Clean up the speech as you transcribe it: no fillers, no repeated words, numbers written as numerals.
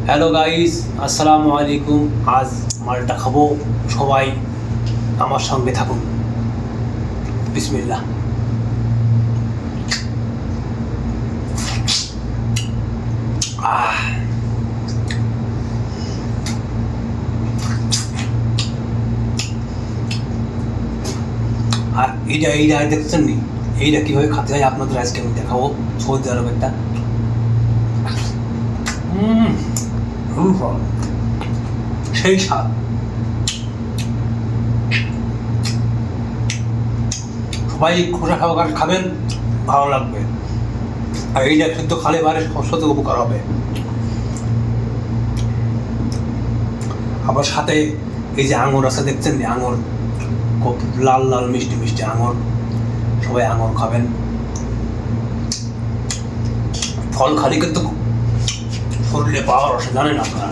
Hello guys, আসসালামু আলাইকুম। আজ মালটা খাবো, সবাই আমার সঙ্গে থাকুন। বিসমিল্লাহ। আর এইটা দেখছেন নি, এইটা কীভাবে খাতে হয় আপনাদের আজকে আমি দেখাবো। সৌদি আরব একটা সেই স্বাদ। সবাই খোসা সহকারে খাবেন, ভালো লাগবে। আর এইটা কিন্তু খালে বারে শত উপকার হবে। আবার সাথে এই যে আঙুর আছে দেখছেন নি, আঙুর খুব লাল লাল মিষ্টি মিষ্টি আঙুর। সবাই আঙুর খাবেন। ফল খালি কিন্তু শরীরে পাওয়ার আছে, জানেন আপনারা।